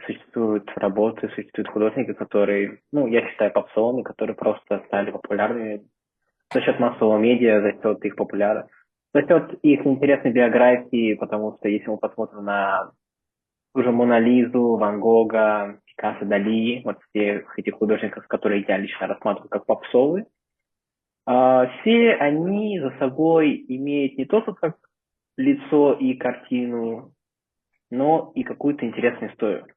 существуют работы, существуют художники, которые, ну, я считаю, попсовыми, которые просто стали популярными за счет массового медиа, за счет их популярности, за счет их интересной биографии, потому что если мы посмотрим на ту же Мона Лизу, Ван Гога, Пикассо, Дали, вот всех этих художников, которые я лично рассматриваю как попсовые, все они за собой имеют не только как лицо и картину, но и какую-то интересную историю.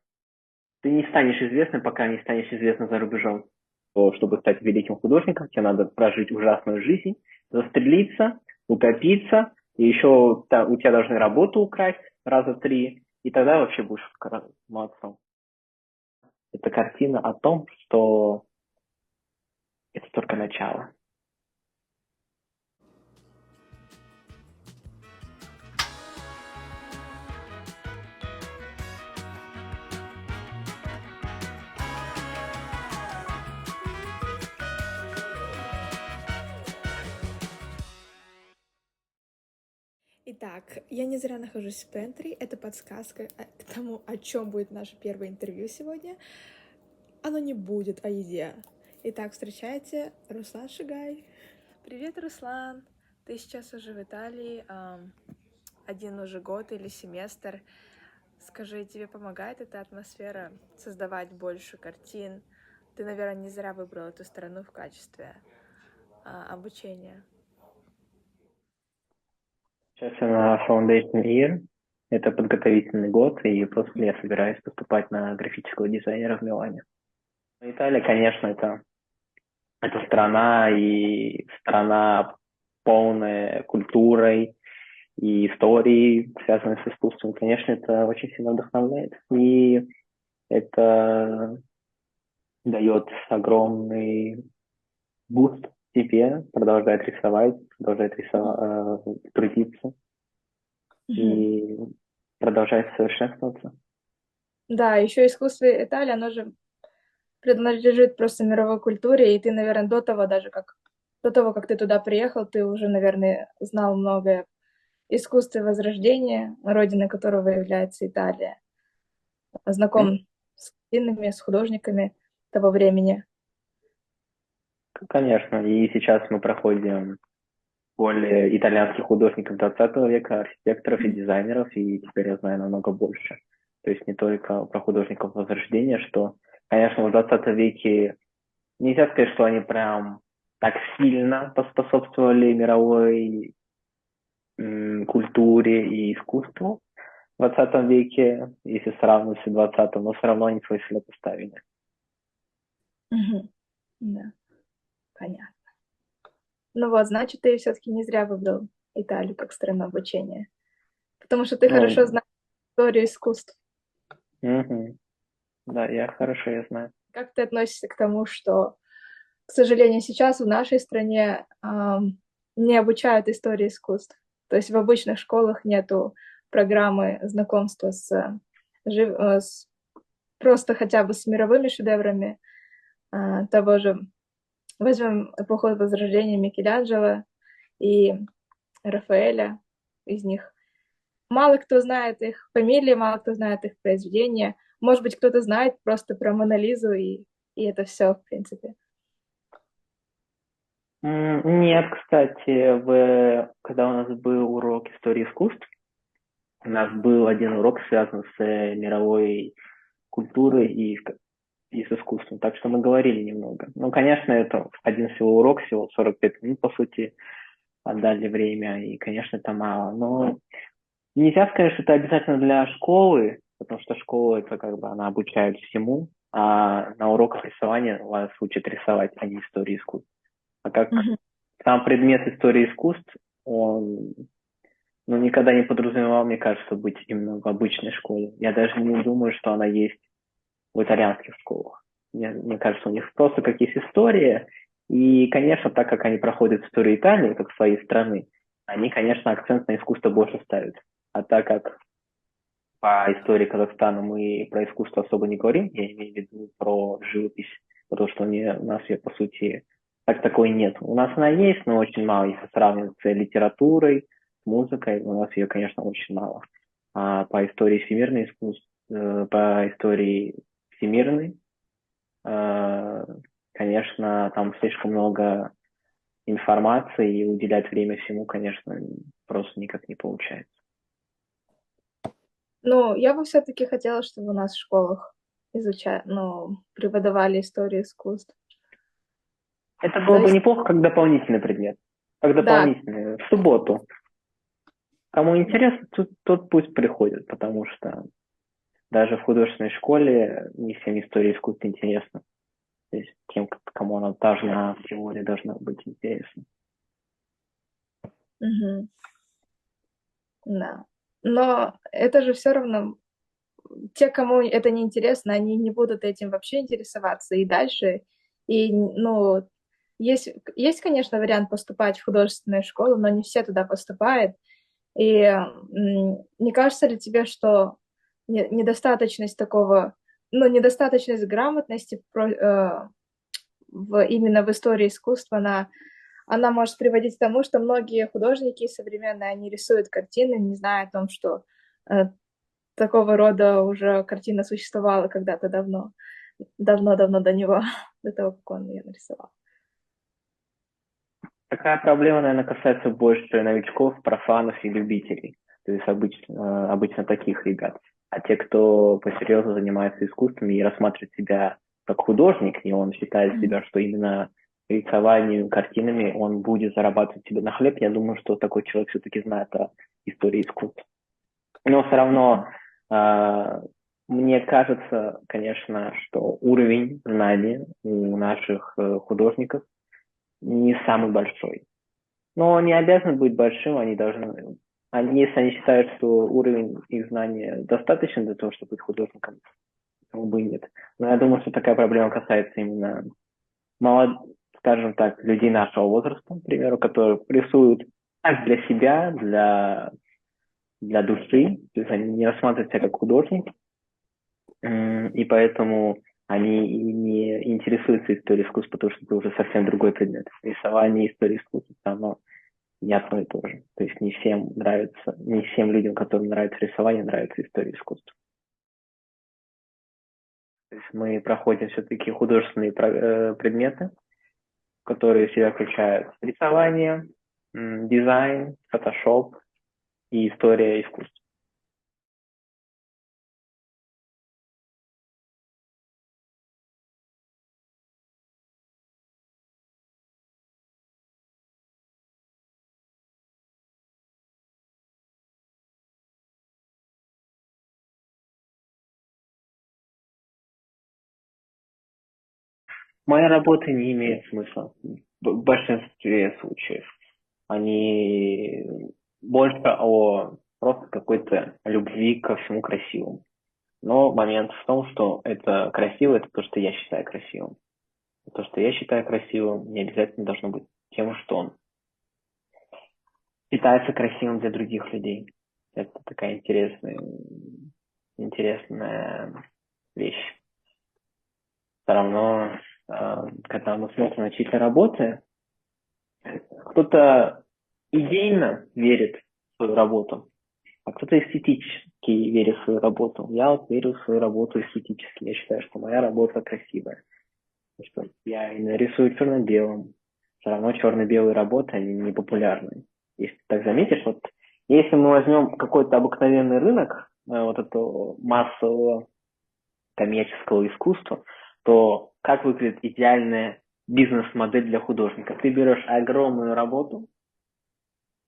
Ты не станешь известным, пока не станешь известным за рубежом. То, чтобы стать великим художником, тебе надо прожить ужасную жизнь, застрелиться, утопиться, и еще у тебя должны работу украсть раза три, и тогда вообще будешь молодцом. Это картина о том, что это только начало. Итак, я не зря нахожусь в Пентри. Это подсказка к тому, о чем будет наше первое интервью сегодня. Оно не будет о еде. Итак, встречайте Руслан Шигай. Привет, Руслан. Ты сейчас уже в Италии, один уже год или семестр. Скажи, тебе помогает эта атмосфера создавать больше картин? Ты, наверное, не зря выбрал эту страну в качестве обучения. Сейчас я на Foundation Year. Это подготовительный год, и после я собираюсь поступать на графического дизайнера в Милане. Италия, конечно, это страна полная культурой и историей, связанной с искусством. Конечно, это очень сильно вдохновляет. И это дает огромный буст тебе, продолжает трудиться и продолжает совершенствоваться. Да, еще искусство Италии, оно же принадлежит просто мировой культуре, и ты, наверное, до того, как ты туда приехал, ты уже, наверное, знал многое искусстве Возрождения, родиной которого является Италия, знаком с картинами, с художниками того времени. Конечно, и сейчас мы проходим более итальянских художников 20 века, архитекторов и дизайнеров, и теперь я знаю намного больше. То есть не только про художников Возрождения, что, конечно, в 20 веке нельзя сказать, что они прям так сильно поспособствовали мировой культуре и искусству в 20 веке, если сравнивать с 20-м, но все равно они свой след оставили. Да, понятно. Ну вот, значит, ты все-таки не зря выбрал Италию как страну обучения, потому что ты хорошо Ну, знаешь историю искусств. да, я знаю. Как ты относишься к тому, что, к сожалению, сейчас в нашей стране не обучают истории искусств? То есть в обычных школах нету программы знакомства с просто хотя бы с мировыми шедеврами того же. Возьмем эпоху Возрождения Микеланджело и Рафаэля из них. Мало кто знает их фамилии, мало кто знает их произведения. Может быть, кто-то знает просто про Мону Лизу, и это все, в принципе. Нет, кстати, когда у нас был урок истории искусств, у нас был один урок, связан с мировой культурой и с искусством. Так что мы говорили немного. Ну, конечно, это один всего урок, всего 45 минут, по сути, отдали время, и, конечно, это мало. Но нельзя сказать, что это обязательно для школы, потому что школа, это как бы она обучает всему, а на уроках рисования вас учат рисовать, а не истории искусств. А как сам предмет истории искусств, он никогда не подразумевал, мне кажется, быть именно в обычной школе. Я даже не думаю, что она есть в итальянских школах. Мне кажется, у них просто как есть история, и, конечно, так как они проходят историю Италии, как своей страны, они, конечно, акцент на искусство больше ставят. А так как по истории Казахстана мы про искусство особо не говорим, я имею в виду про живопись, потому что у нас ее, по сути, так такой нет. У нас она есть, но очень мало, если сравнивать с литературой, с музыкой, у нас ее, конечно, очень мало. А по истории всемирного искусства по истории всемирной. Э, Конечно, там слишком много информации, и уделять время всему, конечно, просто никак не получается. Ну, я бы все-таки хотела, чтобы у нас в школах преподавали историю искусств. Это То было бы есть, неплохо как дополнительный предмет. Как да, дополнительный. В субботу. Кому интересно, тот пусть приходит, потому что даже в художественной школе не всем история искусства интересна. То есть тем, кому она должна, в теории должна быть интересна. мгм, да. Но это же все равно те, кому это не интересно, они не будут этим вообще интересоваться и дальше. И, ну, есть, конечно, вариант поступать в художественную школу, но не все туда поступают. И не кажется ли тебе, что недостаточность такого, ну, недостаточность грамотности именно в истории искусства, она может приводить к тому, что многие художники современные, они рисуют картины, не зная о том, что э, такого рода уже картина существовала когда-то давно, давно-давно до него, до того, как он ее нарисовал. Такая проблема, наверное, касается больше новичков, профанов и любителей. То есть обычно таких ребят. А те, кто посерьезно занимается искусством и рассматривает себя как художник, и он считает себя, что именно рисованием, картинами он будет зарабатывать себе на хлеб, я думаю, что такой человек все-таки знает о истории искусства. Но все равно э, мне кажется, конечно, что уровень знаний у наших художников не самый большой. Но не обязан быть большим, они должны... если они считают, что уровень их знания достаточно для того, чтобы быть художником, почему бы и нет. Но я думаю, что такая проблема касается именно скажем так, людей нашего возраста, к примеру, которые рисуют так для себя, для души, то есть они не рассматривают себя как художник, и поэтому они и не интересуются историей искусства, потому что это уже совсем другой предмет. Рисование и история искусства, оно не одно и то же. То есть не всем нравится, не всем людям, которым нравится рисование, нравится история искусства. То есть мы проходим все-таки художественные предметы, которые в себя включают рисование, дизайн, фотошоп и история искусства. Мои работы не имеют смысла в большинстве случаев. Они больше о просто какой-то любви ко всему красивому. Но момент в том, что это красиво, это то, что я считаю красивым. То, что я считаю красивым, не обязательно должно быть тем, что он считается красивым для других людей. Это такая интересная вещь. Все равно, когда мы смотрим на чьи-то работы, кто-то идейно верит в свою работу, а кто-то эстетически верит в свою работу. Я вот верю в свою работу эстетически. Я считаю, что моя работа красивая. Что я и нарисую черно-белым. Все равно черно-белые работы, они не популярны. Если ты так заметишь, вот если мы возьмем какой-то обыкновенный рынок вот этого массового коммерческого искусства, то как выглядит идеальная бизнес-модель для художника? Ты берешь огромную работу,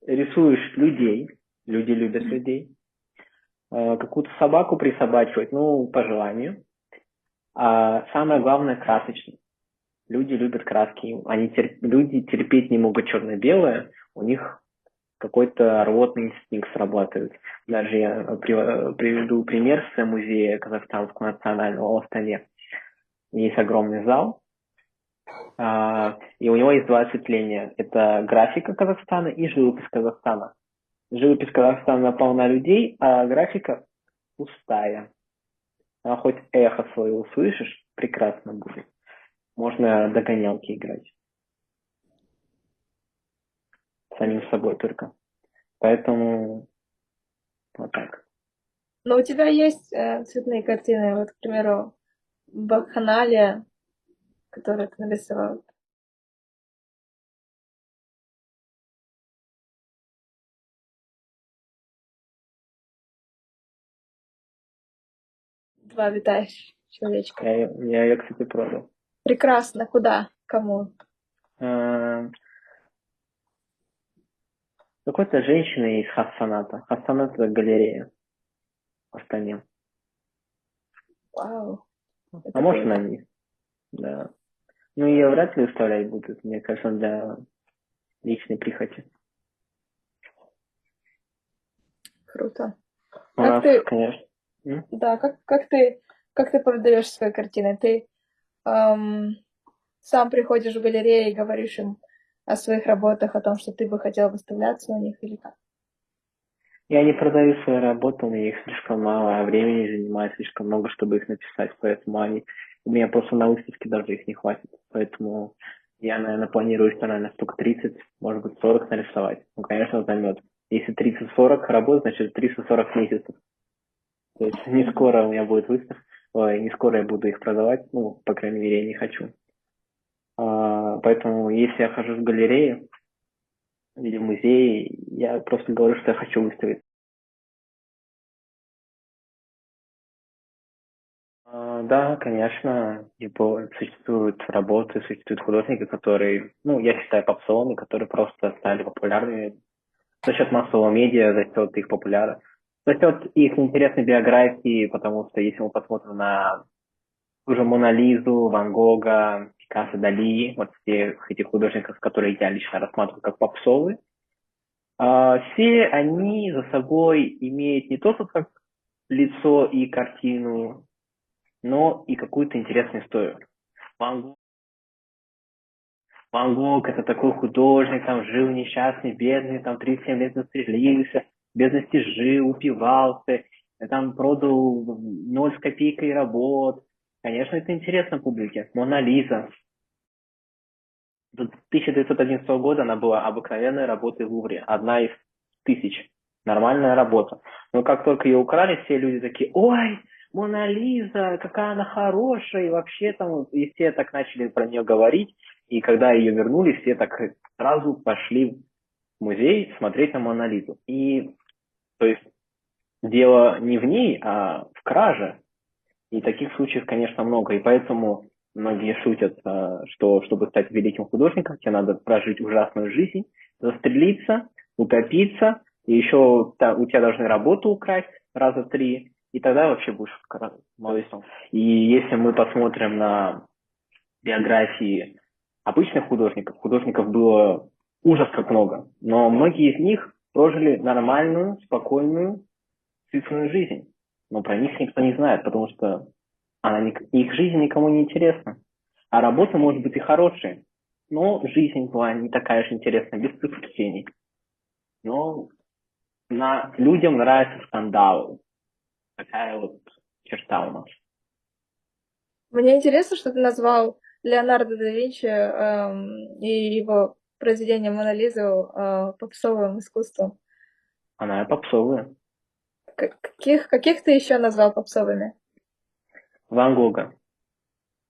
рисуешь людей, люди любят людей, какую-то собаку присобачивать, ну, по желанию, а самое главное красочность. Люди любят краски, люди терпеть не могут черно-белое, у них какой-то рвотный инстинкт срабатывает. Даже я приведу пример с музея Казахстанского национального в Астане. Есть огромный зал, и у него есть два осветления. Это графика Казахстана и живопись Казахстана. Живопись Казахстана полна людей, а графика пустая. А хоть эхо свое услышишь, прекрасно будет. Можно догонялки играть. Самим собой только. Поэтому вот так. Но у тебя есть цветные картины, вот, к примеру, Бакханалия, которую ты нарисовал. Два летающих человечка. Я ее, кстати, продал. Прекрасно. Куда? Кому? Э, Какой-то женщины из Хассаната. Хассанат — это галерея в Астане. Вау, А это может, на круто. них, да. Ну, ее вряд ли выставлять будут, мне кажется, для личной прихоти. Круто. У Как нас, ты, конечно. М? да, как ты продаешь свои картины? Ты эм, сам приходишь в галерею и говоришь им о своих работах, о том, что ты бы хотел выставляться у них или как? Я не продаю свои работы, у меня их слишком мало, а времени занимает слишком много, чтобы их написать, поэтому у меня просто на выставке даже их не хватит, поэтому я, наверное, планирую, что, наверное, штук 30, может быть, 40 нарисовать. Ну, конечно, займет. Если 30-40 работ, значит 340 месяцев. То есть не Мгм. скоро у меня будет выставка, ой, не скоро я буду их продавать, ну, по крайней мере, я не хочу. Поэтому если я хожу в галерею или в музей, я просто говорю, что я хочу выставить. Да, конечно, существуют работы, существуют художники, которые, ну, я считаю попсовыми, которые просто стали популярными за счет массового медиа, за счет их за счет их интересной биографии, потому что если мы посмотрим на ту же Мона Лизу, Ван Гога, Пикассо, Дали, вот всех этих художников, которые я лично рассматриваю как попсовые, все они за собой имеют не только как лицо и картину, но и какую-то интересную историю. Ван Ван Гог — это такой художник, там жил несчастный, бедный, там 37 лет застрелился, в бедности жил, упивался, там продал 0 с копейкой работ. Конечно, это интересно публике. Мона Лиза. До 1911 года она была обыкновенной работой в Лувре, одна из тысяч. Нормальная работа. Но как только ее украли, все люди такие: ой, Мона Лиза, какая она хорошая, и вообще там, и все так начали про нее говорить. И когда ее вернули, все так сразу пошли в музей смотреть на Мона Лизу. И, то есть, дело не в ней, а в краже. И таких случаев, конечно, много. И поэтому многие шутят, что чтобы стать великим художником, тебе надо прожить ужасную жизнь, застрелиться, утопиться, и еще у тебя должны работу украсть раза три, и тогда вообще будешь молодцом. И если мы посмотрим на биографии обычных художников, художников было ужас как много, но многие из них прожили нормальную, спокойную, цифровую жизнь. Но про них никто не знает, потому что их жизнь никому не интересна. А работа может быть и хорошая, но жизнь была не такая же интересная, без приключений. Но людям нравятся скандалы. Такая вот черта у нас. Мне интересно, что ты назвал Леонардо да Винчи и его произведение «Мона Лизу» попсовым искусством. Она попсовая. Каких ты еще назвал попсовыми? Ван Гога,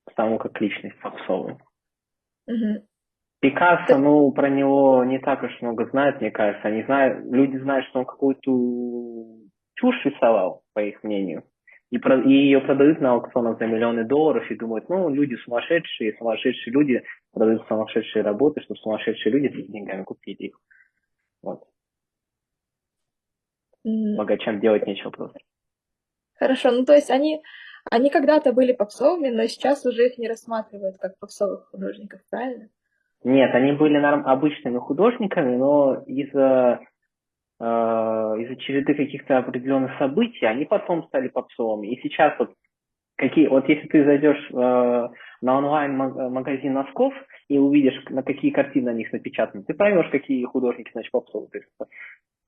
потому как личность попсовая. Мгм. Пикассо, Ты- ну, про него не так уж много знают, мне кажется. Люди знают, что он какую-то чушь рисовал, по их мнению. И ее продают на аукционах за миллионы долларов и думают, ну, люди сумасшедшие, сумасшедшие люди продают сумасшедшие работы, чтобы сумасшедшие люди с деньгами купили их. Вот. Мгм. Богачам делать нечего просто. Хорошо, ну то есть они когда-то были попсовыми, но сейчас уже их не рассматривают как попсовых художников, правильно? Нет, они были обычными художниками, но из-за череды каких-то определенных событий они потом стали попсовыми. И сейчас вот если ты зайдешь на онлайн-магазин носков и увидишь, на какие картины на них напечатаны, ты поймешь, какие художники, значит, попсовые. То есть,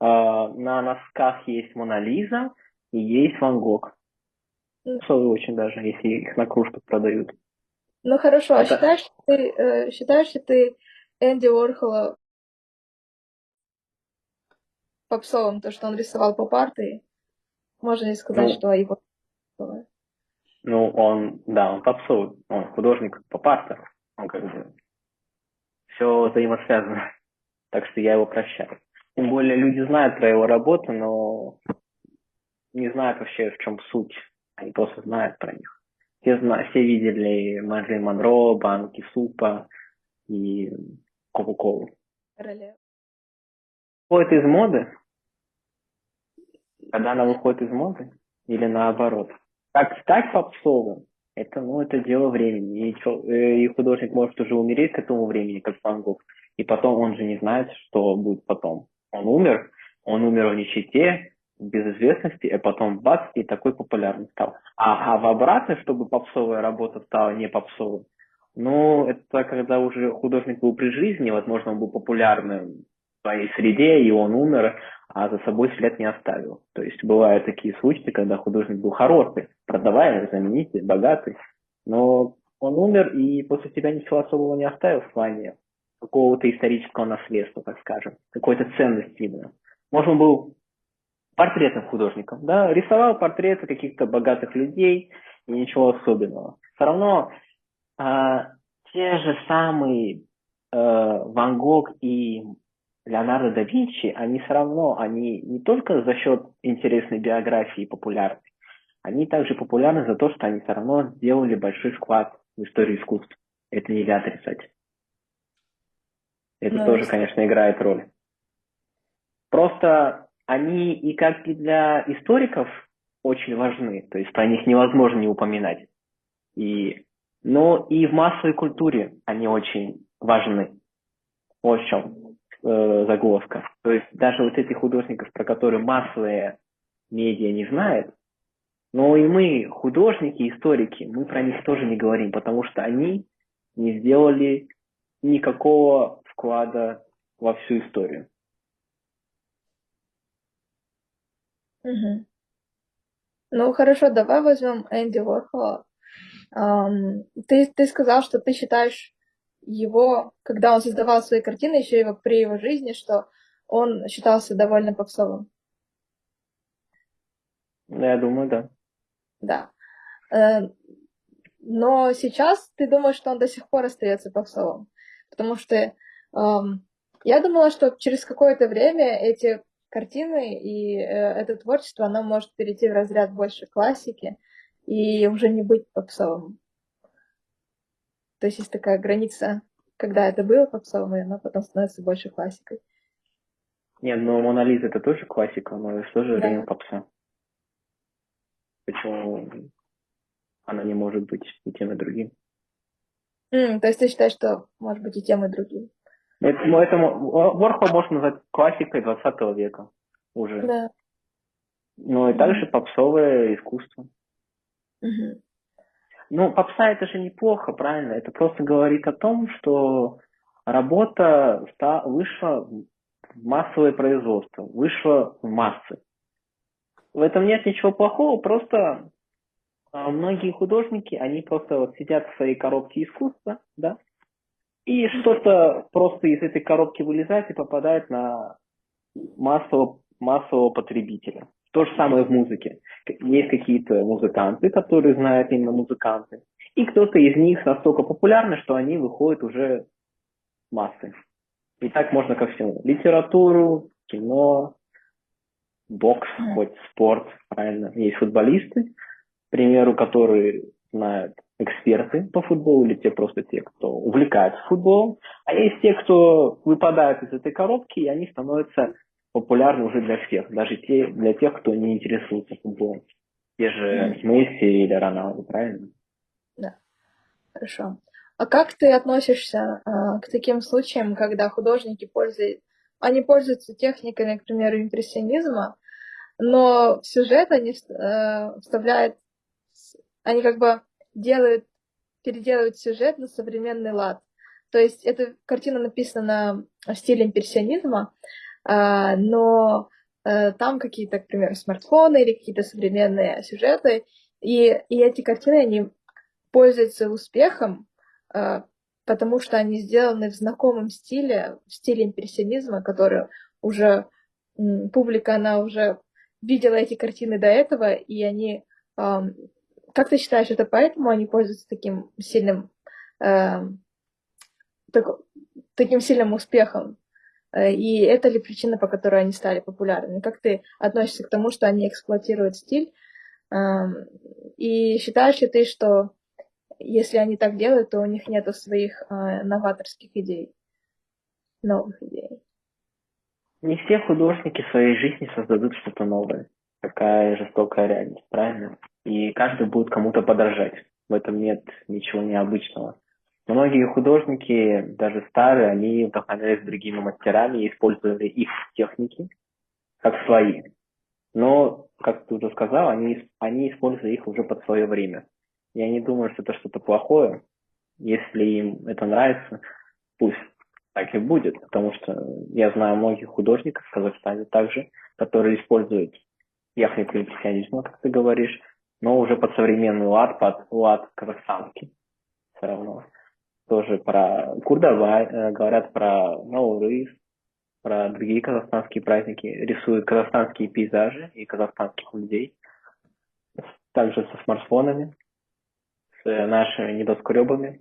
на носках есть Мона Лиза и есть Ван Гог. М, Попсовые очень даже, если их на кружках продают. Ну хорошо, а Это считаешь ли ты Энди Уорхола попсовым, то, что он рисовал поп-арты? можно ли сказать, Ну, что его было? ну, он попсовый, он художник поп-арта, он как бы все взаимосвязано, так что я его прощаю. Тем более люди знают про его работу, но не знают вообще, в чем суть. Они просто знают про них. Все видели Мэрилин Монро, банки супа и Кока-Колу. Королева. Выходит из моды, когда она выходит из моды, или наоборот. Как стать попсовым, это дело времени. И художник может уже умереть к этому времени, как Ван Гог. И потом он же не знает, что будет потом. Он умер в нищете, без известности, а потом бац, и такой популярный стал. А в обратно, чтобы попсовая работа стала не попсовой, ну, это когда уже художник был при жизни, возможно, он был популярным в своей среде, и он умер, а за собой след не оставил. То есть бывают такие случаи, когда художник был хороший, продаваемый, знаменитый, богатый, но он умер и после себя ничего особого не оставил в плане какого-то исторического наследства, так скажем, какой-то ценности именно. Может, он был портретным художником, да, рисовал портреты каких-то богатых людей и ничего особенного. Все равно те же самые Ван Гог и Леонардо да Винчи, они все равно, они не только за счет интересной биографии и популярности, они также популярны за то, что они все равно сделали большой вклад в историю искусства. Это нельзя отрицать. Это Ну, тоже, конечно, играет роль. Просто они и как и для историков очень важны, то есть про них невозможно не упоминать. Но и в массовой культуре они очень важны. Вот в чем загвоздка. То есть даже вот этих художников, про которые массовые медиа не знают, но и мы, художники, историки, мы про них тоже не говорим, потому что они не сделали никакого вклада во всю историю. мгм. Ну, хорошо, давай возьмем Энди Уорхола. Ты сказал, что ты считаешь его, когда он создавал свои картины, еще его при его жизни, что он считался довольно попсовым. Да, я думаю, да. Да. Э, Но сейчас ты думаешь, что он до сих пор остается попсовым. Потому что я думала, что через какое-то время эти картины и это творчество, оно может перейти в разряд больше классики и уже не быть попсовым. То есть есть такая граница, когда это было попсовым, и оно потом становится больше классикой. Нет, но Мона Лиза это тоже классика, но в то же время Да. попса. Почему она не может быть и тем, и другим? То есть ты считаешь, что может быть и тем, и другим? Ворхол можно назвать классикой 20 века уже. Да. Но и также Мгм. попсовое искусство. Мгм. Ну, попса это же неплохо, правильно? Это просто говорит о том, что работа вышла в массовое производство, вышла в массы. В этом нет ничего плохого, просто многие художники, они просто вот сидят в своей коробке искусства, да, и что-то просто из этой коробки вылезает и попадает на массового потребителя. То же самое в музыке. Есть какие-то музыканты, которые знают именно музыканты, и кто-то из них настолько популярны, что они выходят уже в массы. И так можно ко всему. Литературу, кино, бокс, Мгм. хоть спорт, правильно. Есть футболисты, к примеру, которые знают эксперты по футболу, или те, кто увлекаются футболом, а есть те, кто выпадают из этой коробки, и они становятся популярны уже для всех, даже для тех, кто не интересуется футболом. Те же Мгм. Месси или Роналду, правильно? Да. Хорошо. А как ты относишься к таким случаям, когда художники они пользуются техниками, к примеру, импрессионизма, но в сюжет они вставляют, они как бы переделывают сюжет на современный лад. То есть эта картина написана в стиле импрессионизма, но там какие-то, к примеру, смартфоны или какие-то современные сюжеты, и эти картины, они пользуются успехом, потому что они сделаны в знакомом стиле, в стиле импрессионизма, который уже публика, она уже видела эти картины до этого, и они... Как ты считаешь, это поэтому они пользуются таким сильным, так- таким сильным успехом? И это ли причина, по которой они стали популярными? Как ты относишься к тому, что они эксплуатируют стиль? И считаешь ли ты, что если они так делают, то у них нету своих новаторских идей, новых идей? Не все художники в своей жизни создадут что-то новое. Такая жестокая реальность, правильно? И каждый будет кому-то подражать. В этом нет ничего необычного. Многие художники, даже старые, они вдохновлялись другими мастерами и использовали их техники как свои. Но, как ты уже сказал, они используют их уже под свое время. Я не думаю, что это что-то плохое. Если им это нравится, пусть так и будет, потому что я знаю многих художников в Казахстане также, которые используют технику импрессионизма, как ты говоришь, но уже под современный лад, под лад казахстанский все равно. Тоже про Курдавай, говорят про Наурыз, про другие казахстанские праздники, рисуют казахстанские пейзажи и казахстанских людей, также со смартфонами, с нашими небоскребами.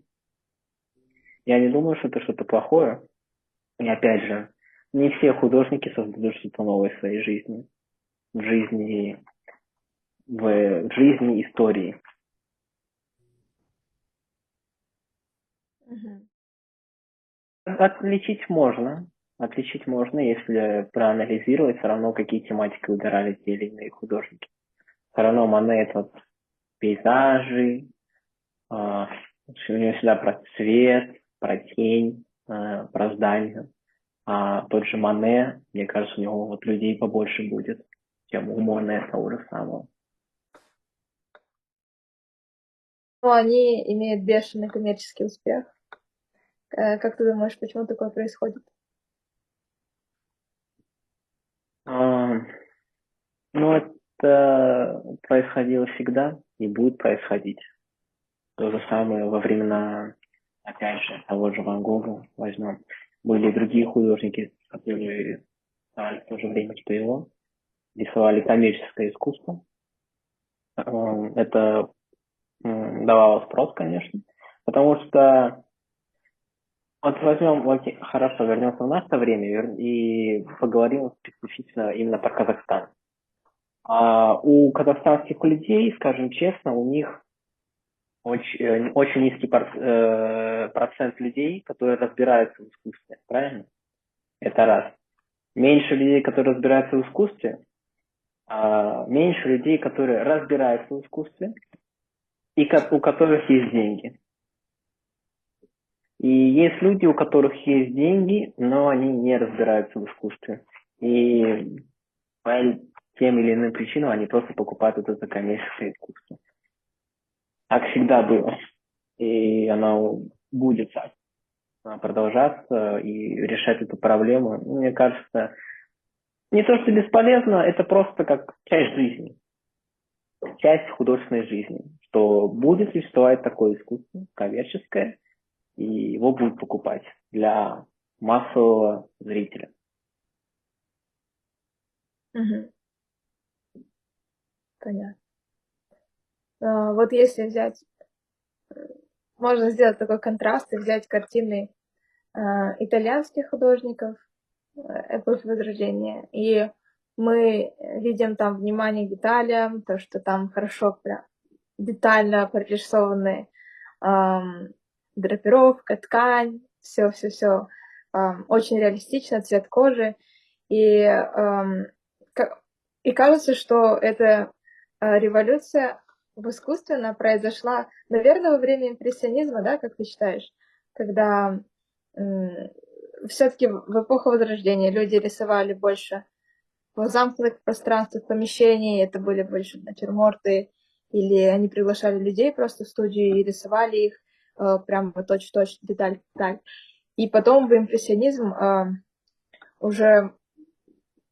Я не думаю, что это что-то плохое. И опять же, не все художники создадут что-то новое в своей жизни, в жизни, в жизни истории. Мгм. Отличить можно, если проанализировать все равно, какие тематики выбирали те или иные художники. Все равно Мане это вот пейзажи, у него всегда про цвет, про тень, про здание. А тот же Мане, мне кажется, у него вот людей побольше будет, чем у Моне того же самого. Но они имеют бешеный коммерческий успех. Как ты думаешь, почему такое происходит? А, ну, это происходило всегда и будет происходить. То же самое во времена, опять же, того же Ван Гога возьмем. Были и другие художники, которые рисовали в то же время, что и он, рисовали коммерческое искусство. Это давало спрос, конечно, потому что вот возьмем, окей, хорошо, вернемся в наше время и поговорим специфично именно про Казахстан. У казахстанских людей, скажем честно, у них очень низкий процент людей, которые разбираются в искусстве, правильно? Это раз. Меньше людей, которые разбираются в искусстве, меньше людей, которые разбираются в искусстве и у которых есть деньги. И есть люди, у которых есть деньги, но они не разбираются в искусстве. И по тем или иным причинам они просто покупают вот это коммерческое искусство. Так всегда было. И оно будет так продолжаться и решать эту проблему. Мне кажется, не то, что бесполезно, это просто как часть жизни, часть художественной жизни, что будет существовать такое искусство коммерческое, и его будут покупать для массового зрителя. Мгм. Понятно. Вот если взять, можно сделать такой контраст и взять картины итальянских художников эпохи Возрождения, и мы видим там внимание к деталям, то, что там хорошо прям детально прорисованы драпировка, ткань, все очень реалистично, цвет кожи. И, и кажется, что эта революция в искусстве, она произошла, наверное, во время импрессионизма, да, как ты считаешь, когда все-таки в эпоху Возрождения люди рисовали больше в замкнутых пространствах помещений, это были больше натюрморты, или они приглашали людей просто в студию и рисовали их прямо точь-в-точь, деталь в деталь. И потом в импрессионизм уже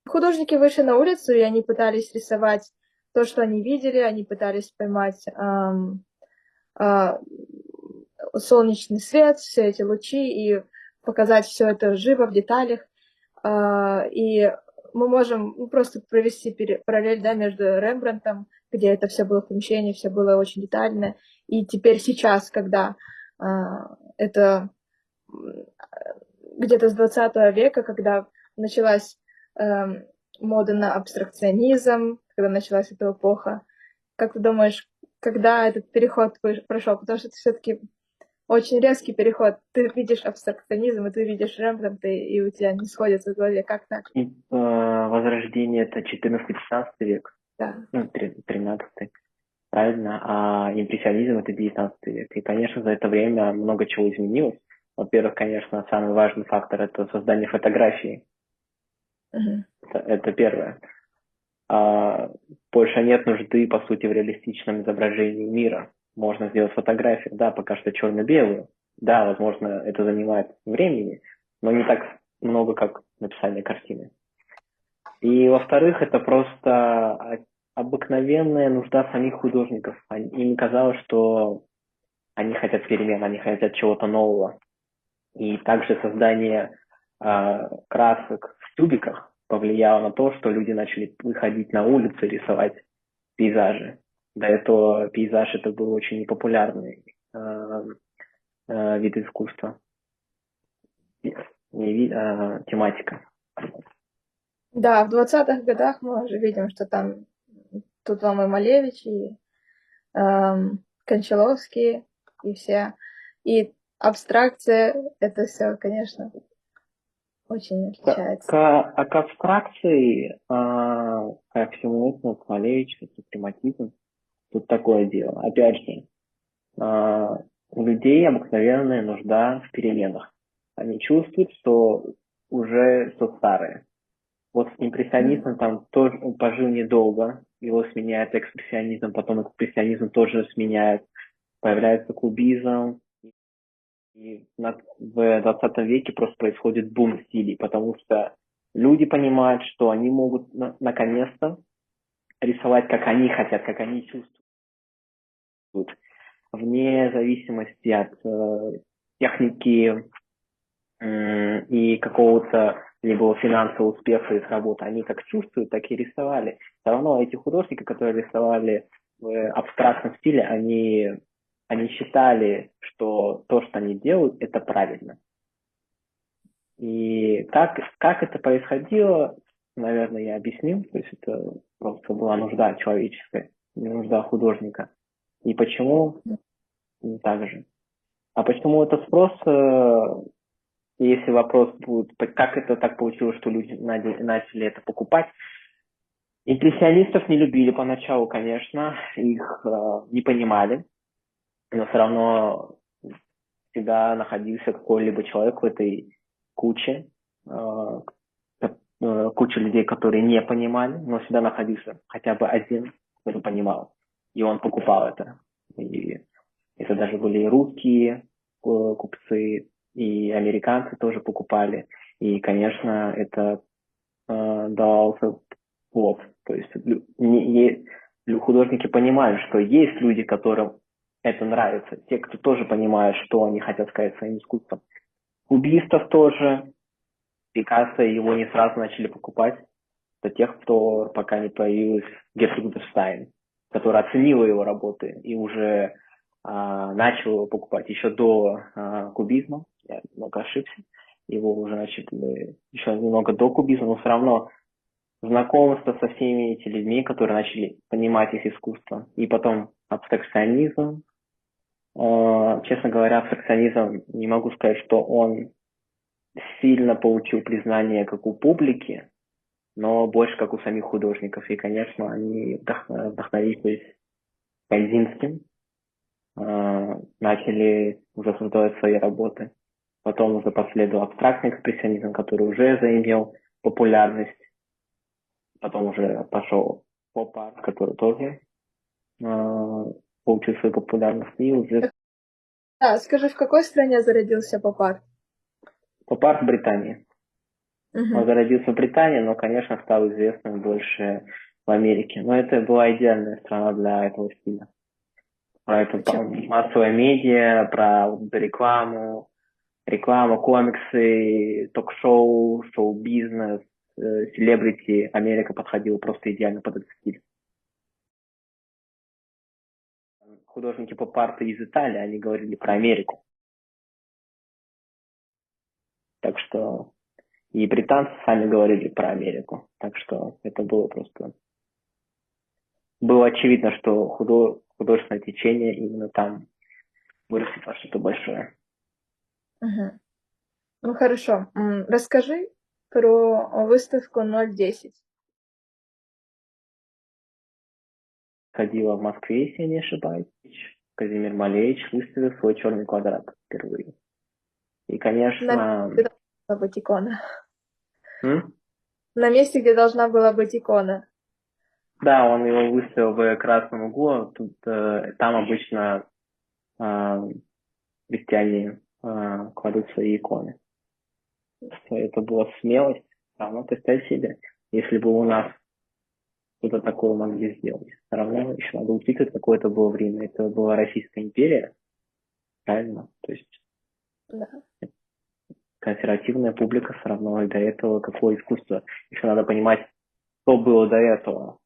художники вышли на улицу, и они пытались рисовать то, что они видели, они пытались поймать солнечный свет, все эти лучи, и показать все это живо в деталях. И мы можем просто провести параллель, да, между Рембрандтом, где это все было в помещении, все было очень детально, и теперь сейчас, когда это где-то с 20 века, когда началась мода на абстракционизм, когда началась эта эпоха. Как ты думаешь, когда этот переход прошел? Потому что это все-таки очень резкий переход. Ты видишь абстракционизм, и ты видишь Рембрандта, и у тебя не сходится в голове. Как так? И, Возрождение это 14-15 век, Да. ну, 13, правильно, а импрессионизм это 19 век. И, конечно, за это время много чего изменилось. Во-первых, конечно, самый важный фактор это создание фотографии. Мгм. Это первое. Больше нет нужды, по сути, в реалистичном изображении мира. Можно сделать фотографию, да, пока что черно-белую. Да, возможно, это занимает времени, но не так много, как написание картины. И, во-вторых, это просто обыкновенная нужда самих художников. Им казалось, что они хотят перемен, они хотят чего-то нового. И также создание красок в тюбиках повлияло на то, что люди начали выходить на улицу и рисовать пейзажи. До этого пейзаж это был очень непопулярный вид искусства, тематика. Да, в 20-х годах мы уже видим, что там тут вам и Малевич, и Кончаловский, и все. И абстракция, это все, конечно, очень отличается. К абстракции, ко всему этому, к Малевичу, к тематизму, тут такое дело. Опять же, у людей обыкновенная нужда в переменах. Они чувствуют, что уже что старое. Вот с импрессионизмом там тоже пожил недолго, его сменяет экспрессионизм, потом экспрессионизм тоже сменяет, появляется кубизм, и в 20 веке просто происходит бум стилей, потому что люди понимают, что они могут наконец-то рисовать, как они хотят, как они чувствуют, вне зависимости от техники и какого-то либо финансового успеха их работы. Они как чувствуют, так и рисовали. Все равно эти художники, которые рисовали в абстрактном стиле, они считали, что то, что они делают, это правильно. И как это происходило, наверное, я объяснил. То есть это просто была нужда человеческая, нужда художника. И почему так же. А почему это спрос? Если вопрос будет, как это так получилось, что люди начали это покупать. Импрессионистов не любили поначалу, конечно, их не понимали, но все равно всегда находился какой-либо человек в этой куче, куча людей, которые не понимали, но всегда находился хотя бы один, который понимал, и он покупал это. И это даже были и русские купцы, и американцы тоже покупали. И, конечно, это давался плод. То есть художники понимают, что есть люди, которым это нравится. Те, кто тоже понимают, что они хотят сказать своим искусством. Кубистов тоже. Пикассо его не сразу начали покупать. До тех, кто пока не появилась Гертруда Штайн, которая оценила его работы и уже начал его покупать еще до кубизма. Я немного ошибся. Его уже начали еще немного до кубизма, но все равно знакомство со всеми этими людьми, которые начали понимать их искусство. И потом абстракционизм. Честно говоря, абстракционизм, не могу сказать, что он сильно получил признание как у публики, но больше как у самих художников. И, конечно, они вдохновились Кандинским, начали уже создавать свои работы. Потом уже последовал абстрактный экспрессионизм, который уже заимел популярность. Потом уже пошел поп-арт, который тоже получил свою популярность. И уже Да, скажи, в какой стране зародился поп-арт? поп-арт в Британии. Он Мгм. зародился в Британии, но, конечно, стал известным больше в Америке. Но это была идеальная страна для этого стиля. Про это Почему? массовая медиа, про рекламу, реклама, комиксы, ток-шоу, шоу-бизнес. Celebrity Америка подходила просто идеально под этот стиль. Художники поп-арта из Италии, они говорили про Америку. Так что и британцы сами говорили про Америку. Так что это было просто... Было очевидно, что художественное течение именно там вырастет во что-то большое. Мгм. Ну хорошо. Расскажи про выставку 010. Ходила в Москве, если я не ошибаюсь. Казимир Малевич выставил свой черный квадрат впервые. И, На месте, конечно... где должна быть икона. М? На месте, где должна была быть икона. Да, он его выставил в красном углу. Тут, там обычно христиане кладут свои иконы. Это была смелость. Все равно представь себе, если бы у нас что-то такое могли сделать. Все равно еще надо учитывать, какое это было время. Это была Российская империя, правильно? То есть Да. консервативная публика все равно и до этого какое искусство. Еще надо понимать, что было до этого.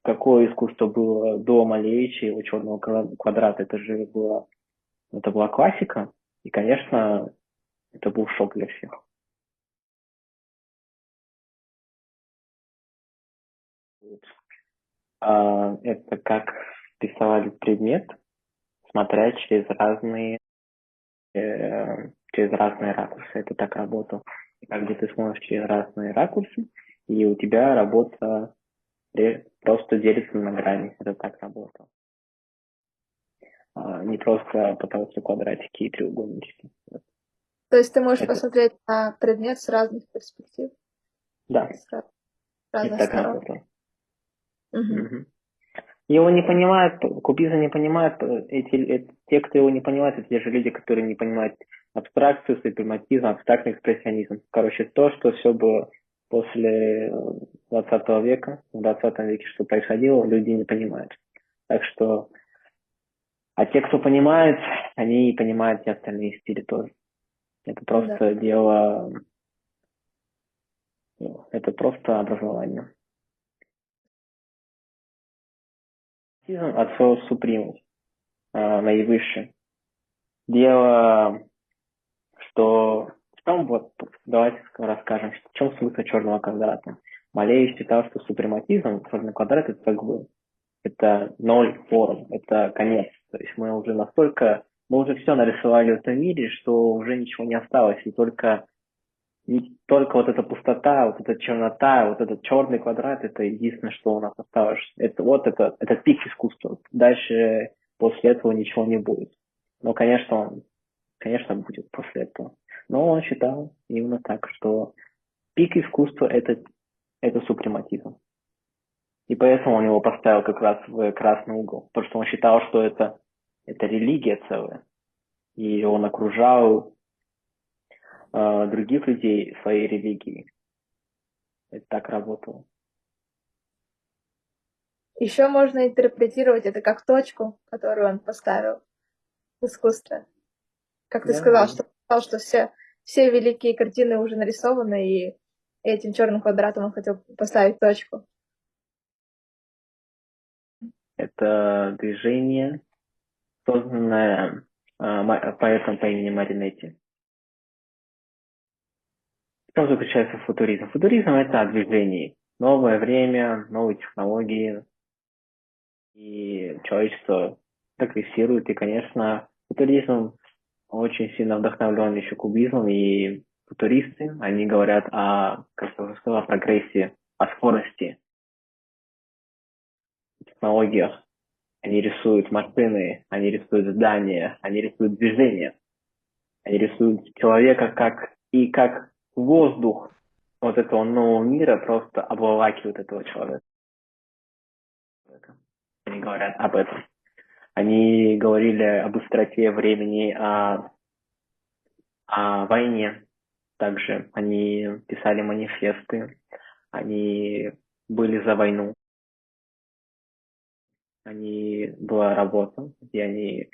Какое искусство было до Малевича и его черного квадрата. Это была классика. И, конечно, это был шок для всех. Это как рисовали предмет, смотря через разные ракурсы. Это так работало. И как бы ты смотришь через разные ракурсы, и у тебя работа просто делится на грани. Это так работало. Не просто пытался квадратики и треугольнички. То есть ты можешь Это, посмотреть на предмет с разных перспектив, да, с это разных так сторон. работало. Мгм. Мгм. Его не понимают, кубизм не понимают, те, кто его не понимает, это те же люди, которые не понимают абстракцию, супрематизм, абстрактный экспрессионизм. Короче, то, что все было после 20 века, в 20 веке, что происходило, люди не понимают. Так что, а те, кто понимает, они понимают и остальные стили тоже. Это Да. просто дело, это просто образование. От слова супримус, наивысший. Дело, что в чем вот, давайте расскажем, в чем смысл черного квадрата. Малевич считал, что супрематизм, черный квадрат, это как бы это ноль форм, это конец. То есть мы уже все нарисовали в этом мире, что уже ничего не осталось, только вот эта пустота, вот эта чернота, вот этот черный квадрат, это единственное, что у нас осталось. Это пик искусства. Дальше после этого ничего не будет. Но, конечно, будет после этого. Но он считал именно так, что пик искусства это супрематизм. И поэтому он его поставил как раз в красный угол. Потому что он считал, что это религия целая. И он окружал других людей своей религией. Это так работало. Еще можно интерпретировать это как точку, которую он поставил в искусстве. Как ты Да, сказал, что все великие картины уже нарисованы, и этим черным квадратом он хотел поставить точку. это движение, созданное поэтом по имени Маринетти. В чем заключается футуризм? Футуризм – это о движении. Новое время, новые технологии, и человечество прогрессирует. И, конечно, футуризм очень сильно вдохновлен еще кубизмом, и футуристы, они говорят как я уже сказал, о прогрессии, о скорости, технологиях. Они рисуют машины, они рисуют здания, они рисуют движение. Они рисуют человека как воздух вот этого нового мира просто обволакивает этого человека. Они говорят об этом. Они говорили об быстроте времени, о войне. Также они писали манифесты, они были за войну. Была работа, где они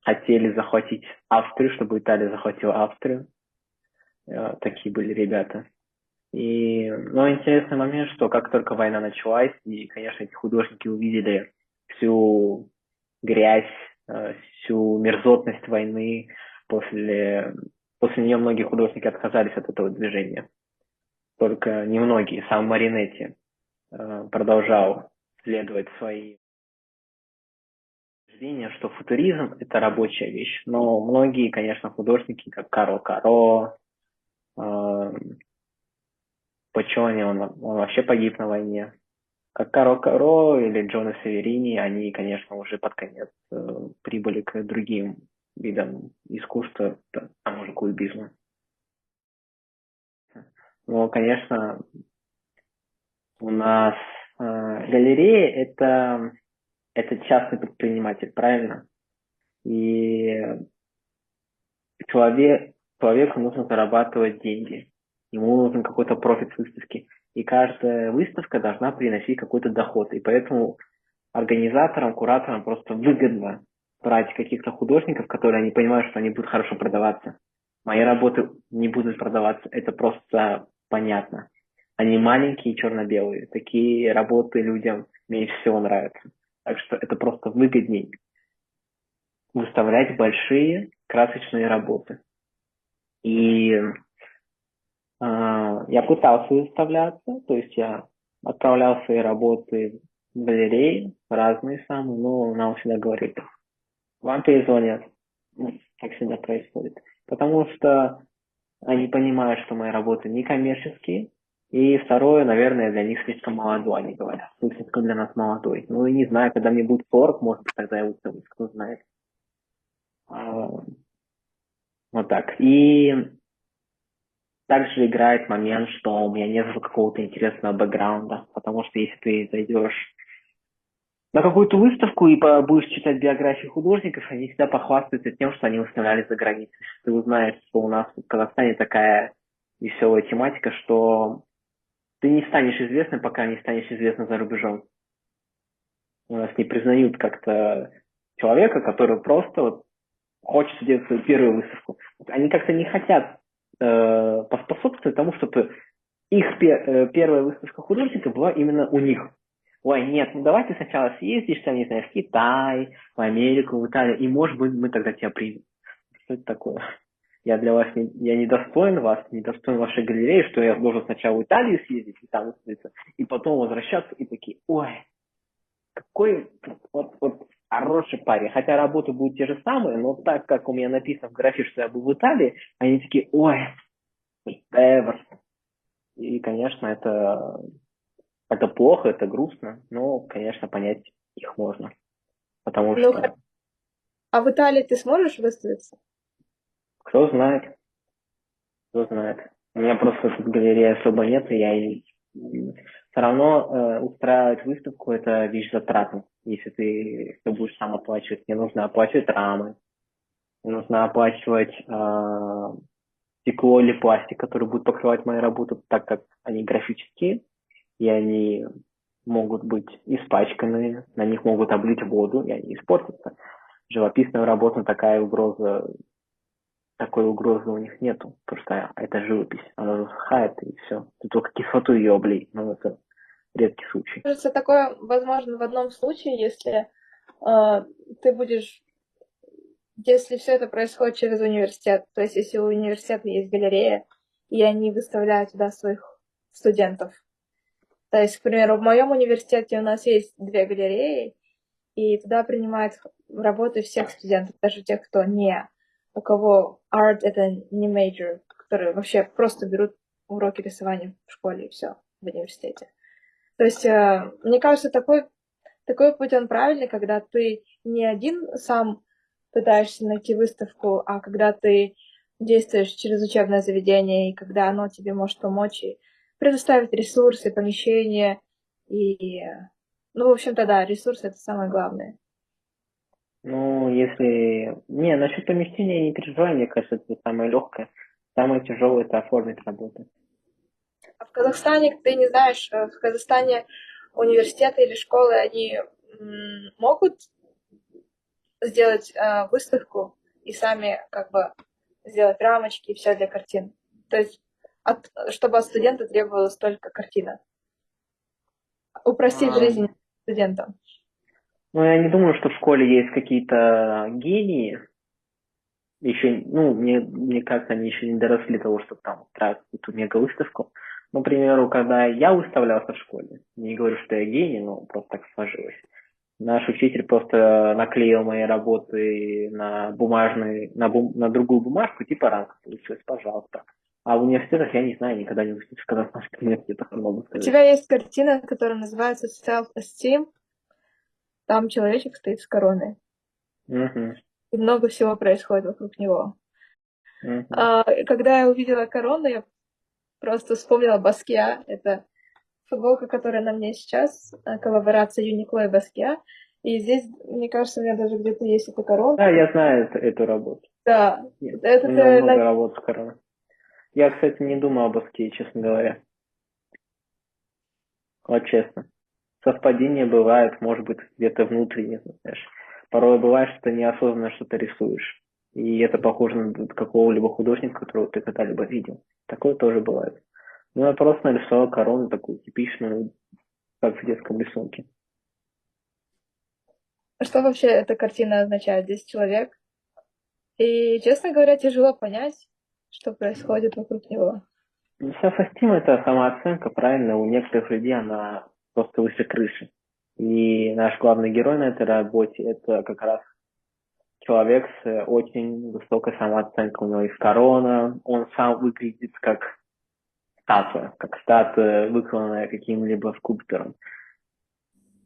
хотели захватить Австрию, чтобы Италия захватила Австрию. Такие были ребята. Но интересный момент, что как только война началась, и, конечно, эти художники увидели всю грязь, всю мерзотность войны, после нее многие художники отказались от этого движения. Только немногие, сам Маринетти продолжал следовать свои убеждения, что футуризм – это рабочая вещь. Но многие, конечно, художники, как Карл Каро, Пачони, он вообще погиб на войне. Как Каро Каро или Джона Северини, они, конечно, уже под конец прибыли к другим видам искусства, тому же кубизму. Но, конечно, у нас галерея это частный предприниматель, правильно? И человеку нужно зарабатывать деньги. Ему нужен какой-то профит с выставки. И каждая выставка должна приносить какой-то доход. И поэтому организаторам, кураторам просто выгодно брать каких-то художников, которые они понимают, что они будут хорошо продаваться. Мои работы не будут продаваться, это просто понятно. Они маленькие, черно-белые. Такие работы людям меньше всего нравятся. Так что это просто выгодней выставлять большие красочные работы. И я пытался выставляться, то есть я отправлял свои работы в галереи, разные самые, но нам всегда говорили, вам перезвонят. Ну, так всегда происходит. Потому что они понимают, что мои работы не коммерческие, и второе, наверное, для них слишком молодой, они говорят. Вы слишком для нас молодой. Ну, и не знаю, когда мне будет 40, может быть, тогда я выставлюсь, кто знает. Вот так. И также играет момент, что у меня нет какого-то интересного бэкграунда, потому что если ты зайдешь на какую-то выставку и будешь читать биографии художников, они всегда похвастаются тем, что они выставляли за границей. Ты узнаешь, что у нас в Казахстане такая веселая тематика, что ты не станешь известным, пока не станешь известным за рубежом. У нас не признают как-то человека, который просто вот хочет сделать свою первую выставку. Они как-то не хотят поспособствовать тому, чтобы их первая выставка художника была именно у них. Ой, нет, ну давай ты сначала съездишь, там, не знаю, в Китай, в Америку, в Италию, и, может быть, мы тогда тебя примем. Что это такое? Я для вас я не достоин вас, не достоин вашей галереи, что я должен сначала в Италию съездить и там выставиться, и потом возвращаться и такие, ой, какой вот хороший парень. Хотя работы будут те же самые, но так как у меня написано в графе, что я был в Италии, они такие, ой, Эвер. И, конечно, это плохо, это грустно, но, конечно, понять их можно. Потому Ну, что, а в Италии ты сможешь выставиться? кто знает, кто знает. У меня просто тут галереи особо нет, и все равно устраивать выставку это вещь затратная. Если ты все будешь сам оплачивать, мне нужно оплачивать рамы, мне нужно оплачивать стекло или пластик, который будет покрывать мои работы, так как они графические, и они могут быть испачканы, на них могут облить воду, и они испортятся. Живописная работа такой угрозы у них нету, потому что это живопись, она засыхает и все. Ты только кислоту ее облей, но это редкий случай. Кажется, такое возможно в одном случае, если ты будешь, если все это происходит через университет, то есть если у университета есть галерея, и они выставляют туда своих студентов. То есть, к примеру, в моем университете у нас есть 2 галереи, и туда принимают работы всех студентов, даже тех, кто не, у кого art это не major, которые вообще просто берут уроки рисования в школе и все в университете. То есть, мне кажется, такой путь, он правильный, когда ты не один сам пытаешься найти выставку, а когда ты действуешь через учебное заведение, и когда оно тебе может помочь и предоставить ресурсы, помещения, и, ну, в общем-то, да, ресурсы — это самое главное. Ну, если... Не, насчет помещения я не переживаю, мне кажется, это самое легкое. Самое тяжелое это оформить работу. А в Казахстане, ты не знаешь, в Казахстане университеты или школы, они могут сделать выставку и сами как бы сделать рамочки и все для картин. То есть чтобы от студента требовалась только картина. Упростить А, жизнь студентам. Ну, я не думаю, что в школе есть какие-то гении. Еще, ну, мне кажется, они еще не доросли до того, чтобы там устраивать какую-то мега-выставку. Ну, к примеру, когда я выставлялся в школе, не говорю, что я гений, но просто так сложилось. Наш учитель просто наклеил мои работы на бумажный, на другую бумажку, типа ранка получилось, пожалуйста. А в университетах, я не знаю, никогда не учился в казахстанских университетах, не могу У сказать. тебя есть картина, которая называется Self-Esteem. Там человечек стоит с короной. Мгм, И много всего происходит вокруг него. мгм. Когда я увидела корону, я просто вспомнила Баскиа. Это футболка, которая на мне сейчас, коллаборация Uniqlo и Баскиа. И здесь, мне кажется, у меня даже где-то есть эта корона. Да, я знаю эту работу. Да, Нет, у него это, много работ с короной. Я, кстати, не думал об Аске, честно говоря. Вот честно. Совпадения бывают, может быть, где-то внутренне, знаешь. Порой бывает, что ты неосознанно что-то рисуешь. И это похоже на какого-либо художника, которого ты когда-либо видел. Такое тоже бывает. Ну, я просто нарисовал корону такую типичную, как в детском рисунке. что вообще эта картина означает? Здесь человек. И, честно говоря, тяжело понять, что происходит вокруг него. Self-esteem– это самооценка, правильно? У некоторых людей она просто выше крыши. И наш главный герой на этой работе– это как раз человек с очень высокой самооценкой. У него есть корона, он сам выглядит как статуя, выполненная каким-либо скульптором.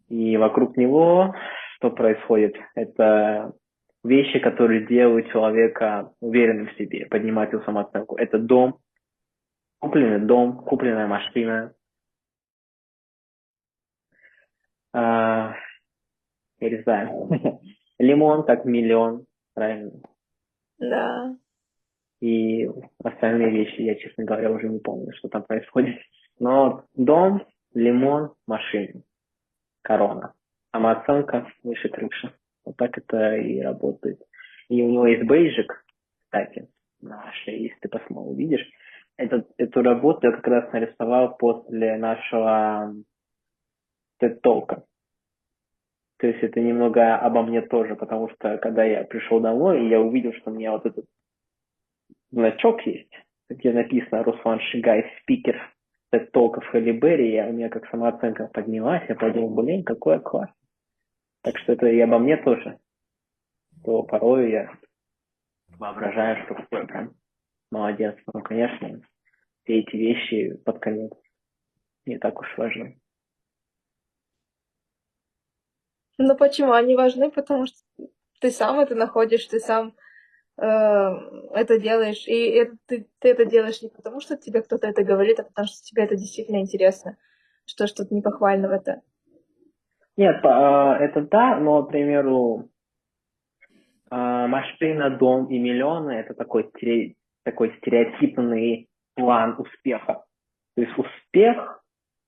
И вокруг него что происходит? Это вещи, которые делают человека уверенным в себе, поднимают его самооценку. Это дом, купленная машина, а, я не знаю, лимон как миллион, правильно? Да. И остальные вещи, я, честно говоря, уже не помню, что там происходит. Но дом, лимон, машина, корона. Самооценка выше крыши. Вот так это и работает. И у него есть бейджик, кстати, на шее, если ты посмотришь, увидишь. Эту работу я как раз нарисовал после нашего TED-толка. То есть это немного обо мне тоже, потому что когда я пришел домой, и я увидел, что у меня вот этот значок есть, где написано «Руслан Шигай, спикер TED-толков Холли Берри», у меня как самооценка поднялась, я подумал, блин, какой класс. Так что это и обо мне тоже. То порой я воображаю, что такой прям молодец. Ну, конечно, все эти вещи под конец не так уж важны. Ну почему? Они важны, потому что ты сам это находишь, ты сам это делаешь. И ты это делаешь не потому, что тебе кто-то это говорит, а потому что тебе это действительно интересно. Что что-то непохвально в это. Нет, это да, но, к примеру, машина, дом и миллионы– это такой стереотипный план успеха. То есть успех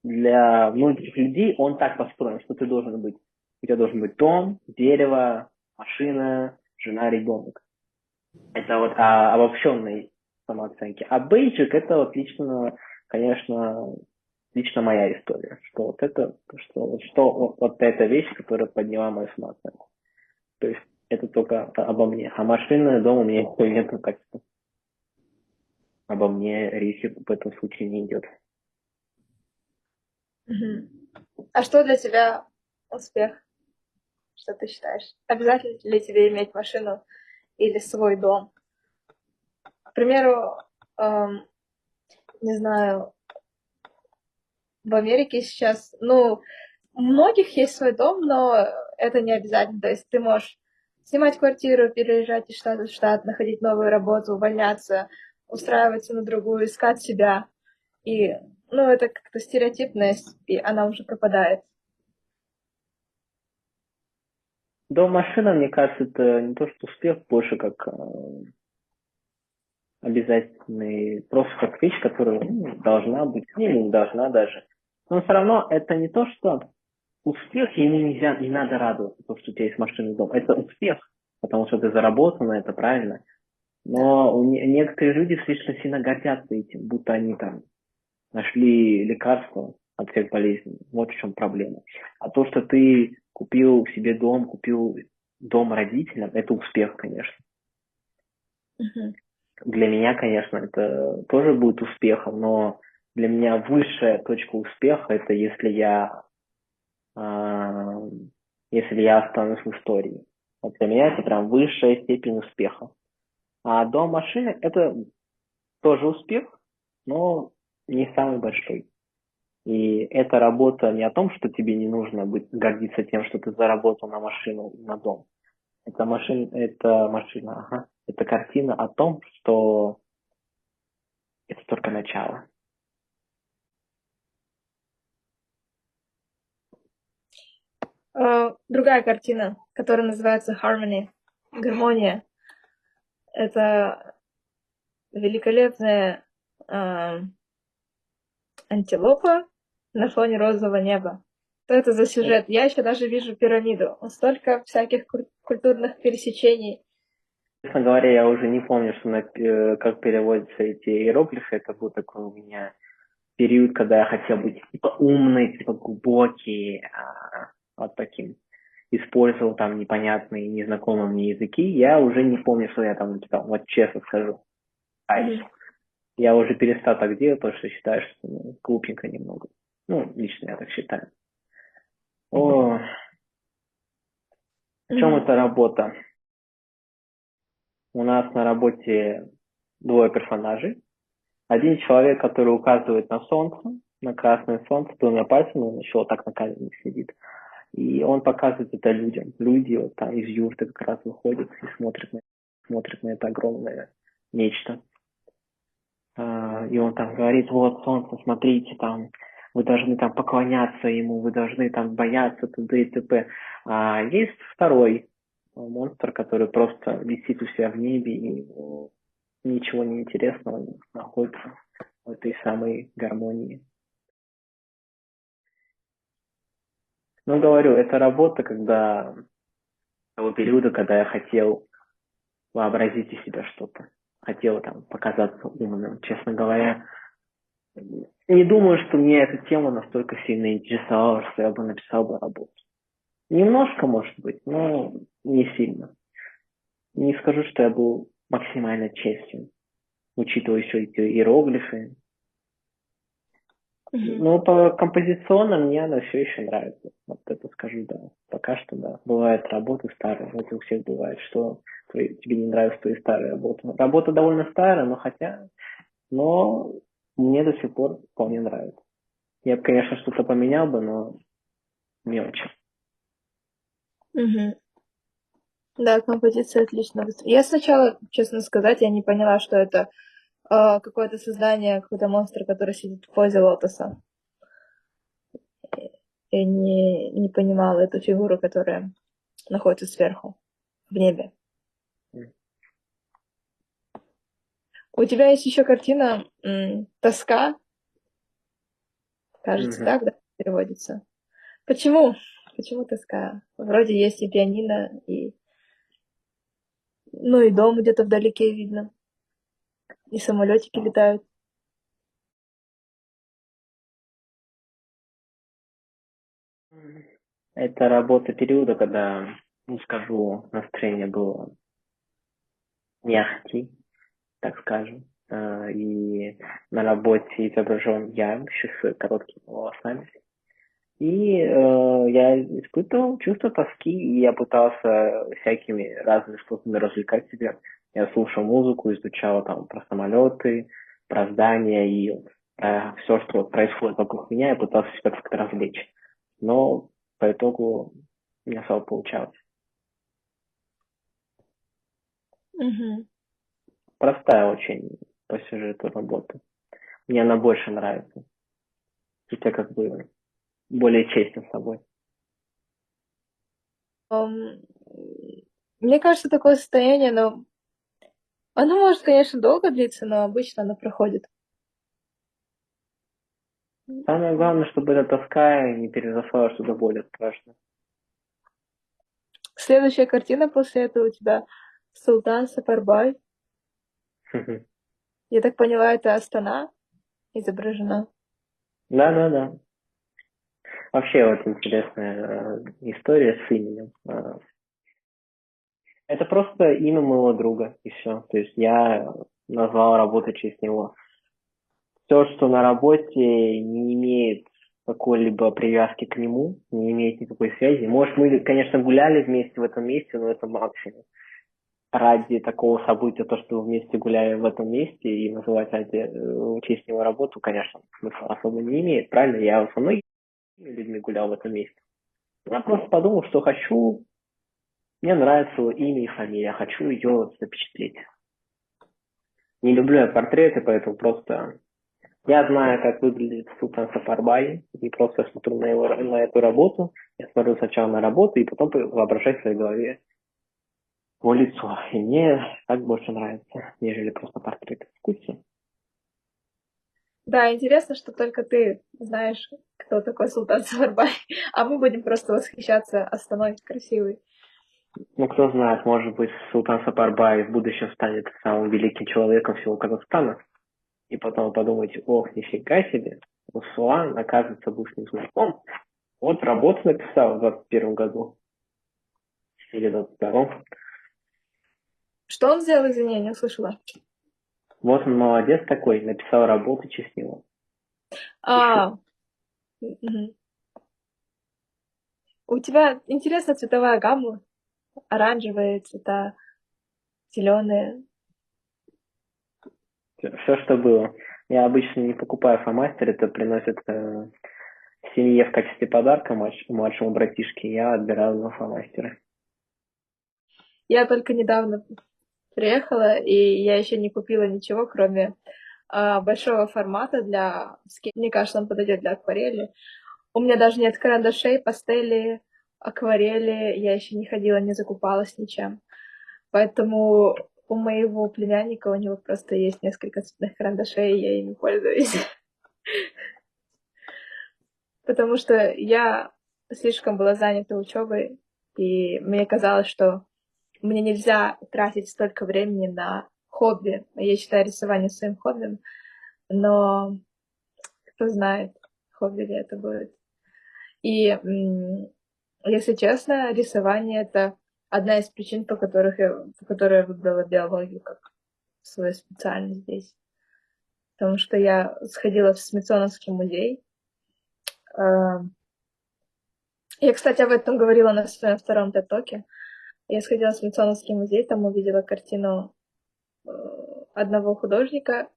для многих людей, он так построен, что у тебя должен быть дом, дерево, машина, жена, ребенок. Это вот обобщенной самооценки. А бейджик это вот лично, конечно, лично моя история, что вот это, вот эта вещь, которая подняла мою самооценку. То есть это только обо мне. А машина, дом у меня никакой нету, так что обо мне речи в этом случае не идет. Мгм. А что для тебя успех? Что ты считаешь? Обязательно ли тебе иметь машину или свой дом? К примеру, эм, не знаю, в Америке сейчас, ну, у многих есть свой дом, но это не обязательно. То есть ты можешь снимать квартиру, переезжать из штата в штат, находить новую работу, увольняться, устраиваться на другую, искать себя. И, ну, это как-то стереотипность, и она уже пропадает. Дом, машина, мне кажется, это не то, что успех, больше как обязательный, просто как вещь, которая должна быть, или не должна даже. Но все равно это не то, что успех, ему нельзя, не надо радоваться, то, что у тебя есть машина и дом. Это успех, потому что ты заработал на это, правильно? Да. Но некоторые люди слишком сильно гордятся этим, будто они там нашли лекарство от всех болезней. Вот в чем проблема. А то, что ты купил себе дом, купил дом родителям, это успех, конечно. Мгм. Для меня, конечно, это тоже будет успехом, но для меня высшая точка успеха это а, если я останусь в истории. Вот для меня это прям высшая степень успеха. А дом машины это тоже успех, но не самый большой. И эта работа не о том, что тебе не нужно быть гордиться тем, что ты заработал на машину, на дом. Это машина, ага. Это картина о том, что это только начало. Другая картина, которая называется Harmony, гармония. Это великолепная а, антилопа на фоне розового неба. Что это за сюжет? Я еще даже вижу пирамиду. Столько всяких культурных пересечений. Честно говоря, я уже не помню, как переводятся эти иероглифы. Это был такой у меня период, когда я хотел быть типа умный, типа глубокий, вот таким. Использовал там непонятные, незнакомые мне языки. Я уже не помню, что я там читал. Вот честно скажу. Мгм. Я уже перестал так делать, потому что считаю, что глупенько немного. Ну, лично я так считаю. О, в чем Мгм. эта работа? У нас на работе двое персонажей. Один человек, который указывает на солнце, на красное солнце, двумя пальцами, он еще вот так на камере сидит. И он показывает это людям. Люди вот там из юрты как раз выходят и смотрят на это огромное нечто. И он там говорит, вот солнце, смотрите, там вы должны там поклоняться ему, вы должны там бояться т.д. и т.п. А есть второй монстр, который просто висит у себя в небе и ничего не интересного находится в этой самой гармонии. Ну, говорю, это работа, когда того периода, когда я хотел вообразить из себя что-то. Хотел там показаться умным. Честно говоря, не думаю, что меня эта тема настолько сильно интересовала, что я бы написал бы работу. Немножко, может быть, но не сильно. Не скажу, что я был максимально честен, учитывая еще эти иероглифы. Мгм. Но по композиционно мне она все еще нравится. Вот это скажу, да. Пока что, да. Бывают работы старые, вот у всех бывает, что тебе не нравятся твои старые работы. Работа довольно старая, но мне до сих пор вполне нравится. Я бы, конечно, что-то поменял бы, но мелочи. Мгм. Да, композиция отлично. Я сначала, честно сказать, я не поняла, что это какое-то создание, какой-то монстр, который сидит в позе лотоса. Я не понимала эту фигуру, которая находится сверху, в небе. У тебя есть еще картина «Тоска», кажется, Мгм. так, да, переводится. Почему? Почему тоска? Вроде есть и пианино, и, ну, и дом где-то вдалеке видно, и самолетики летают. Это работа периода, когда, ну скажу, настроение было не ахти, так скажем. И на работе изображен я еще с короткими волосами. И я испытывал чувство тоски, и я пытался всякими разными способами развлекать себя. Я слушал музыку, изучал там про самолеты, про здания и про все, что происходит вокруг меня, я пытался себя как-то развлечь. Но по итогу не особо получалось. Мгм. Простая очень по сюжету работа. Мне она больше нравится. Хотя как бы более честен с собой. Ам, Мне кажется, такое состояние, но оно может, конечно, долго длиться, но обычно оно проходит. Самое главное, чтобы эта тоска не переросла в что-то более страшное. Следующая картина после этого у тебя «Султан Сапарбай». Я так поняла, это Астана изображена. Да-да-да. Вообще вот интересная история с именем. Это просто имя моего друга, и все. То есть я назвал работу в честь него. Все, что на работе не имеет какой-либо привязки к нему, не имеет никакой связи. Может, мы, конечно, гуляли вместе в этом месте, но это максимум. Ради такого события, то, что мы вместе гуляем в этом месте и называть в честь него работу, конечно, смысла особо не имеет. Правильно? Я со многими людьми гулял в этом месте. Я просто подумал, что хочу, мне нравится его имя и фамилия, хочу ее запечатлеть. Не люблю я портреты, поэтому просто я знаю, как выглядит Султан Сафарбай, и просто смотрю на эту работу. Я смотрю сначала на работу, и потом воображаю в своей голове его лицо. И мне так больше нравится, нежели просто портрет. Вкусно. Да, интересно, что только ты знаешь, кто такой Султан Саварбай, а мы будем просто восхищаться Астаной красивой. Ну, кто знает, может быть, Султан Сапарбай в будущем станет самым великим человеком всего Казахстана. И потом подумайте, ох, нифига себе, Руслан, оказывается, был с ним знаком. Вот работу написал в 21 году. Или 22-м. Что он сделал, извини, я не услышала. Вот он молодец такой, написал работу в честь него. Еще. А, мгм. У тебя интересная цветовая гамма, оранжевые цвета, зеленые. Все, что было. Я обычно не покупаю фломастер, это приносит семье в качестве подарка младшему братишке. Я отбираю два фломастера. Я только недавно приехала, и я еще не купила ничего, кроме большого формата для скетча. Мне кажется, он подойдет для акварели. У меня даже нет карандашей, пастели, акварели. Я еще не ходила, не закупалась ничем. Поэтому у моего племянника, у него просто есть несколько цветных карандашей, и я ими пользуюсь. Потому что я слишком была занята учебой, и мне казалось, что мне нельзя тратить столько времени на хобби. Я считаю рисование своим хобби, но кто знает, хобби ли это будет. И, если честно, рисование — это одна из причин, по которой я выбрала биологию как свою специальность здесь. Потому что я сходила в Смитсоновский музей. Э, Я, кстати, об этом говорила на своем втором тед-токе. Я сходила в Смитсоновский музей, там увидела картину э, одного художника.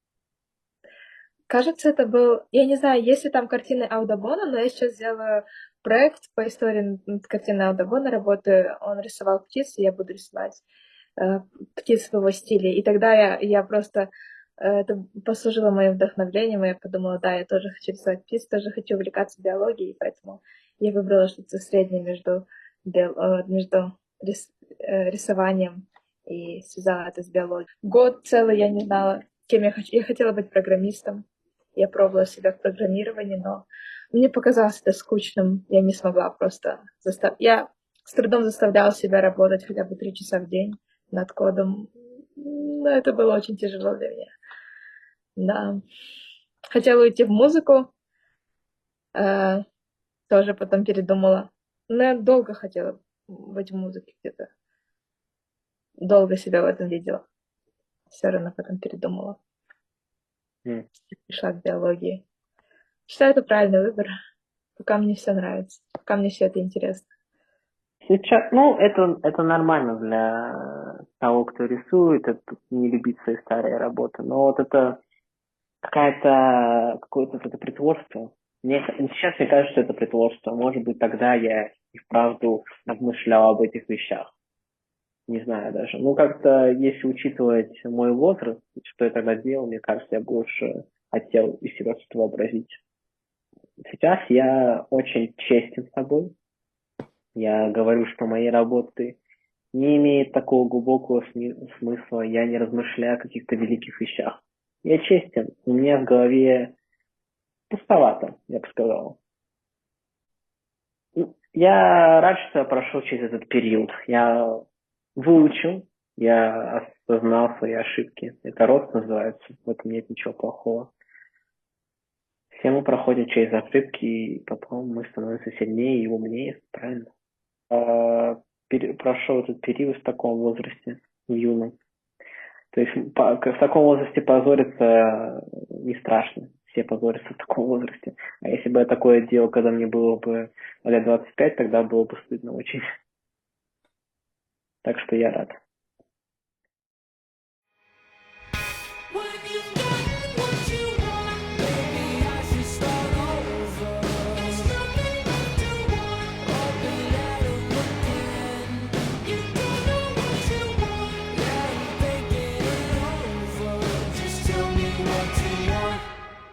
Кажется, это был... Я не знаю, есть ли там картины Аудабона, но я сейчас сделаю проект по истории над картиной Аудабона, работаю. Он рисовал птиц, и я буду рисовать птиц в его стиле. И тогда я просто... Это послужило моим вдохновлением, и я подумала, да, я тоже хочу рисовать птиц, тоже хочу увлекаться биологией, поэтому я выбрала что-то среднее между рисованием и связала это с биологией. Год целый я не знала, кем я хочу. Я хотела быть программистом. Я пробовала себя в программировании, но мне показалось это скучным. Я не смогла просто Я с трудом заставляла себя работать хотя бы 3 часа в день над кодом. Но это было очень тяжело для меня. Да. Хотела уйти в музыку, э, тоже потом передумала. Но я долго хотела быть в музыке где-то. Долго себя в этом видела. Все равно потом передумала. М. Пришла к биологии. Считаю, это правильный выбор. Пока мне все нравится. Пока мне все это интересно. Сейчас, ну, это нормально для того, кто рисует, это не любить свои старые работы. Но вот это какое-то это притворство. Сейчас мне кажется, что это притворство. Может быть, тогда я и вправду размышлял об этих вещах. Не знаю даже. Ну, как-то, если учитывать мой возраст, что я тогда делал, мне кажется, я больше хотел из себя что-то вообразить. Сейчас я очень честен с собой. Я говорю, что мои работы не имеют такого глубокого смысла. Я не размышляю о каких-то великих вещах. Я честен. У меня в голове пустовато, я бы сказал. Я рад, что я прошел через этот период. Я выучил, я знал свои ошибки. Это рост называется, в этом нет ничего плохого. Все мы проходим через ошибки, и потом мы становимся сильнее и умнее, правильно? Прошел этот период в таком возрасте, в юном. То есть в таком возрасте позориться не страшно. Все позорятся в таком возрасте. А если бы я такое делал, когда мне было бы лет 25, тогда было бы стыдно очень. Так что я рад.